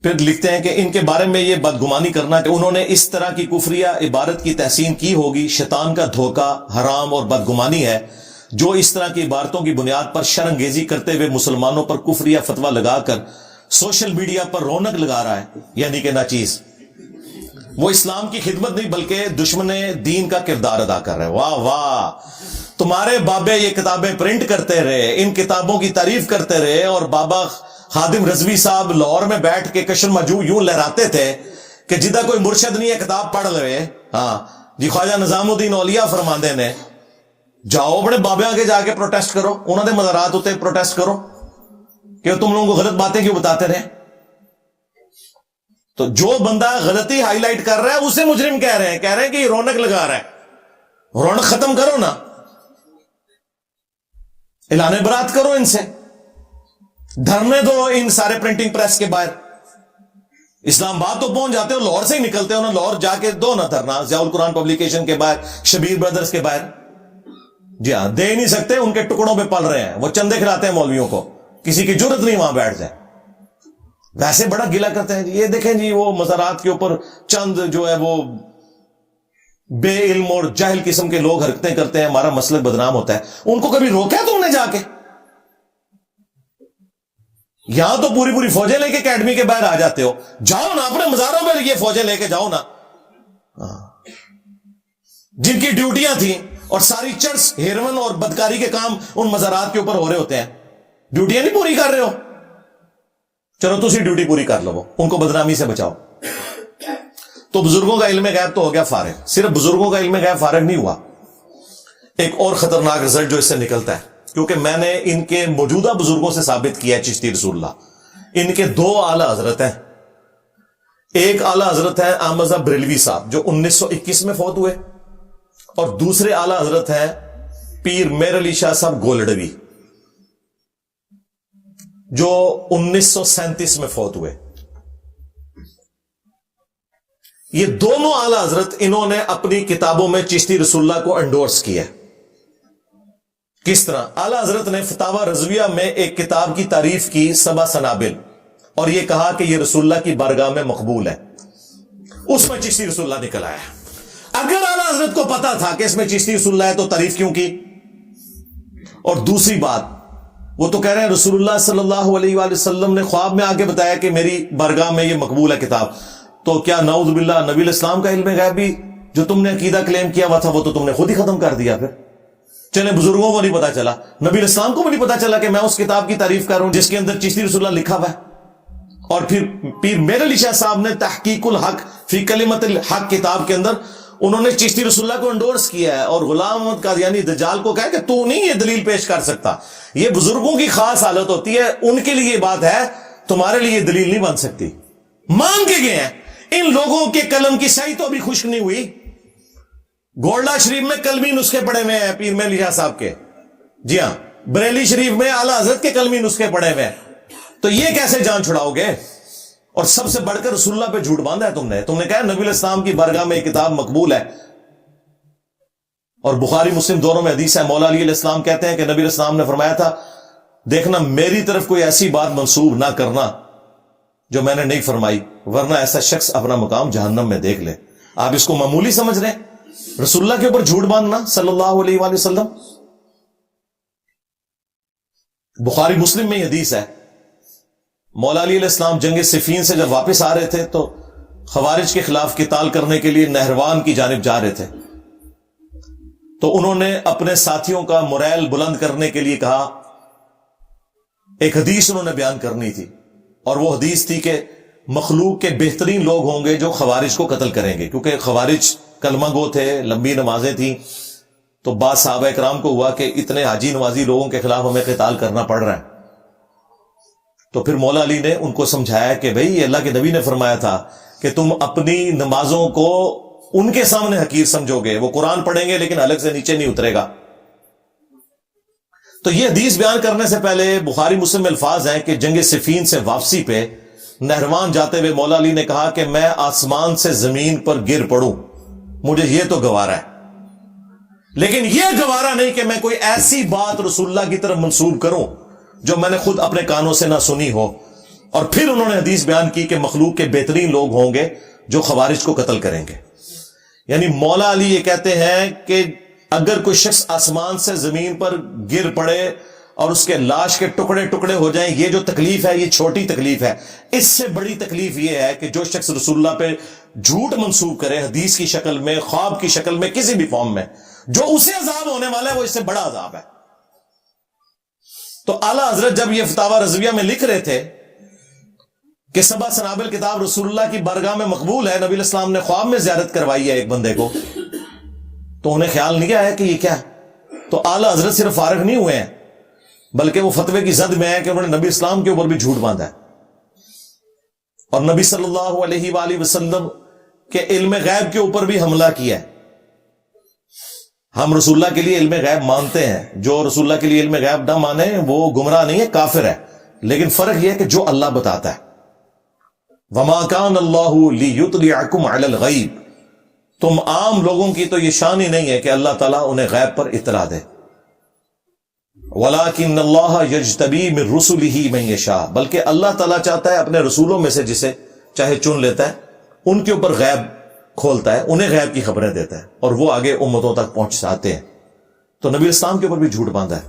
پھر لکھتے ہیں کہ ان کے بارے میں یہ بدگمانی کرنا کہ انہوں نے اس طرح کی کفریہ عبارت کی تحسین کی ہوگی، شیطان کا دھوکہ، حرام اور بدگمانی ہے جو اس طرح کی عبارتوں کی بنیاد پر شرمگیزی کرتے ہوئے مسلمانوں پر کفریہ فتویٰ لگا کر سوشل میڈیا پر رونق لگا رہا ہے، یعنی کہ ناچیز وہ اسلام کی خدمت نہیں بلکہ دشمن دین کا کردار ادا کر رہے ہیں۔ واہ واہ، تمہارے بابے یہ کتابیں پرنٹ کرتے رہے، ان کتابوں کی تعریف کرتے رہے، اور بابا خادم رضوی صاحب لاہور میں بیٹھ کے کشن مجو یوں لہراتے تھے کہ جدہ کوئی مرشد نہیں ہے کتاب پڑھ لے۔ ہاں جی، خواجہ نظام الدین اولیاء فرماندے نے جاؤ اپنے بابے آگے جا کے پروٹیسٹ کرو، انہوں نے مزارات ہوتے پروٹیسٹ کرو کہ تم لوگوں کو غلط باتیں کیوں بتاتے رہے۔ تو جو بندہ غلطی ہائی لائٹ کر رہا ہے اسے مجرم کہہ رہے ہیں کہ یہ رونق لگا رہا ہے۔ رونق ختم کرو نا، اعلان برات کرو ان سے، دھرنے دو ان سارے پرنٹنگ پریس کے باہر۔ اسلام آباد تو پہنچ جاتے ہو، لاہور سے ہی نکلتے ہو نا، لاہور جا کے دو نا دھرنا ضیاء القرآن پبلیکیشن کے باہر، شبیر بردرز کے باہر۔ جی ہاں، دے نہیں سکتے، ان کے ٹکڑوں پہ پل رہے ہیں، وہ چندے کھلاتے ہیں مولویوں کو، کسی کی جرت نہیں وہاں بیٹھ جائے۔ ویسے بڑا گلا کرتے ہیں جی، یہ دیکھیں جی وہ مزارات کے اوپر چند جو ہے وہ بے علم اور جاہل قسم کے لوگ حرکتیں کرتے ہیں، ہمارا مسلک بدنام ہوتا ہے۔ ان کو کبھی روکا تم نے جا کے؟ یہاں تو پوری پوری فوجیں لے کے اکیڈمی کے باہر آ جاتے ہو، جاؤ نا اپنے مزاروں میں یہ فوجیں لے کے جاؤ نا، جن کی ڈیوٹیاں تھیں، اور ساری چرس، ہیروین اور بدکاری کے کام ان مزارات کے اوپر ہو رہے ہوتے ہیں، ڈیوٹیاں نہیں پوری کر رہے ہو، چلو تسی ڈیوٹی پوری کر لو، ان کو بدنامی سے بچاؤ۔ تو بزرگوں کا علم غیب تو ہو گیا فارغ، صرف بزرگوں کا علم غیب فارغ نہیں ہوا، ایک اور خطرناک رزلٹ جو اس سے نکلتا ہے، کیونکہ میں نے ان کے موجودہ بزرگوں سے ثابت کیا ہے، چشتی رسول اللہ، ان کے دو اعلی حضرت ہیں، ایک اعلی حضرت ہے احمد بریلوی صاحب جو 1921 میں فوت ہوئے، اور دوسرے اعلی حضرت ہیں پیر میر علی شاہ صاحب گولڈوی جو 1937 میں فوت ہوئے۔ یہ دونوں اعلی حضرت انہوں نے اپنی کتابوں میں چشتی رسول اللہ کو انڈورس کیا۔ کس طرح؟ اعلی حضرت نے فتاوی رضویہ میں ایک کتاب کی تعریف کی، 7 سنابل، اور یہ کہا کہ یہ رسول اللہ کی بارگاہ میں مقبول ہے، اس میں چشتی رسول اللہ نکل آیا۔ اگر اعلی حضرت کو پتا تھا کہ اس میں چشتی رسول اللہ ہے تو تعریف کیوں کی؟ اور دوسری بات، وہ تو کہہ رہے ہیں رسول اللہ صلی اللہ علیہ وآلہ وسلم نے خواب میں آگے بتایا کہ میری بارگاہ میں یہ مقبول ہے کتاب، تو کیا نعوذ باللہ نبی الاسلام کا علم غیب بھی جو تم نے عقیدہ کلیم کیا ہوا تھا وہ تو تم نے خود ہی ختم کر دیا؟ پھر چلے بزرگوں کو نہیں پتا چلا، نبی الاسلام کو بھی نہیں پتا چلا کہ میں اس کتاب کی تعریف کر رہا ہوں جس کے اندر چشتی رسول اللہ لکھا ہوا ہے۔ اور پھر پیر میر علی شاہ صاحب نے تحقیق الحق فی کلمت الحق کتاب کے اندر انہوں نے چشتی رسول اللہ کو انڈورس کیا ہے، اور غلام احمد قادیانی دجال کو کہا کہ تو نہیں یہ دلیل پیش کر سکتا۔ یہ بزرگوں کی خاص حالت ہوتی ہے، ان کے لیے یہ بات ہے، تمہارے لیے یہ دلیل نہیں بن سکتی۔ مان کے گئے ہیں، ان لوگوں کے قلم کی سائی تو ابھی خشک نہیں ہوئی۔ گولڈا شریف میں قلمی نسخے پڑے ہوئے ہیں پیر میر علی شاہ صاحب کے، جی ہاں، بریلی شریف میں اعلی حضرت کے قلمی نسخے پڑے ہوئے ہیں، تو یہ کیسے جان چھڑاؤ گے؟ اور سب سے بڑھ کر رسول اللہ پہ جھوٹ باندھا ہے تم نے کہا نبی الاسلام کی بارگاہ میں یہ کتاب مقبول ہے، اور بخاری مسلم دونوں میں حدیث ہے، مولا علی علیہ السلام کہتے ہیں کہ نبی الاسلام نے فرمایا تھا، دیکھنا میری طرف کوئی ایسی بات منسوب نہ کرنا جو میں نے نہیں فرمائی، ورنہ ایسا شخص اپنا مقام جہنم میں دیکھ لے۔ آپ اس کو معمولی سمجھ رہے ہیں؟ رسول اللہ کے اوپر جھوٹ باندھنا صلی اللہ علیہ وآلہ وسلم۔ بخاری مسلم میں یہ حدیث ہے، مولا علی علیہ السلام جنگ صفین سے جب واپس آ رہے تھے تو خوارج کے خلاف قتال کرنے کے لیے نہروان کی جانب جا رہے تھے، تو انہوں نے اپنے ساتھیوں کا موریل بلند کرنے کے لیے کہا، ایک حدیث انہوں نے بیان کرنی تھی، اور وہ حدیث تھی کہ مخلوق کے بہترین لوگ ہوں گے جو خوارج کو قتل کریں گے، کیونکہ خوارج کلمہ گو تھے، لمبی نمازیں تھیں، تو بعض صحابہ اکرام کو ہوا کہ اتنے حاجی نوازی لوگوں کے خلاف ہمیں قتال کرنا پڑ رہا ہے، تو پھر مولا علی نے ان کو سمجھایا کہ بھئی اللہ کے نبی نے فرمایا تھا کہ تم اپنی نمازوں کو ان کے سامنے حقیر سمجھو گے، وہ قرآن پڑھیں گے لیکن حلق سے نیچے نہیں اترے گا۔ تو یہ حدیث بیان کرنے سے پہلے بخاری مسلم میں الفاظ ہیں کہ جنگ صفین سے واپسی پہ نہروان جاتے ہوئے مولا علی نے کہا کہ میں آسمان سے زمین پر گر پڑوں، مجھے یہ تو گوارا ہے، لیکن یہ گوارا نہیں کہ میں کوئی ایسی بات رسول اللہ کی طرف منسوب کروں جو میں نے خود اپنے کانوں سے نہ سنی ہو۔ اور پھر انہوں نے حدیث بیان کی کہ مخلوق کے بہترین لوگ ہوں گے جو خوارج کو قتل کریں گے. یعنی مولا علی یہ کہتے ہیں کہ اگر کوئی شخص آسمان سے زمین پر گر پڑے اور اس کے لاش کے ٹکڑے ٹکڑے ہو جائیں، یہ جو تکلیف ہے یہ چھوٹی تکلیف ہے. اس سے بڑی تکلیف یہ ہے کہ جو شخص رسول اللہ پہ جھوٹ منسوب کرے، حدیث کی شکل میں، خواب کی شکل میں، کسی بھی فارم میں، جو اسے عذاب ہونے والا ہے وہ اس سے بڑا عذاب ہے. تو اعلیٰ حضرت جب یہ فتاوی رضویہ میں لکھ رہے تھے کہ 7 سنابل کتاب رسول اللہ کی بارگاہ میں مقبول ہے، نبی الاسلام نے خواب میں زیارت کروائی ہے ایک بندے کو، تو انہیں خیال نہیں آیا کہ یہ کیا ہے. تو اعلیٰ حضرت صرف فارغ نہیں ہوئے ہیں، بلکہ وہ فتوے کی زد میں ہے کہ انہوں نے نبی اسلام کے اوپر بھی جھوٹ باندھا ہے اور نبی صلی اللہ علیہ وآلہ وسلم کے علم غیب کے اوپر بھی حملہ کیا ہے. ہم رسول اللہ کے لیے علم غیب مانتے ہیں، جو رسول اللہ کے لیے علم غیب نہ مانے وہ گمراہ نہیں ہے، کافر ہے. لیکن فرق یہ ہے کہ جو اللہ بتاتا ہے، وما کان اللہ لیطلعکم علی الغیب، تم عام لوگوں کی تو یہ شان ہی نہیں ہے کہ اللہ تعالیٰ انہیں غیب پر اطلاع دے. وَلَٰكِنَّ اللَّهَ يَجْتَبِي مِن رُّسُلِهِ مَن يَشَاءُ، بلکہ اللہ تعالیٰ چاہتا ہے اپنے رسولوں میں سے جسے چاہے چن لیتا ہے، ان کے اوپر غیب کھولتا ہے، انہیں غیب کی خبریں دیتا ہے اور وہ آگے امتوں تک پہنچاتے ہیں. تو نبی اسلام کے اوپر بھی جھوٹ باندھا ہے.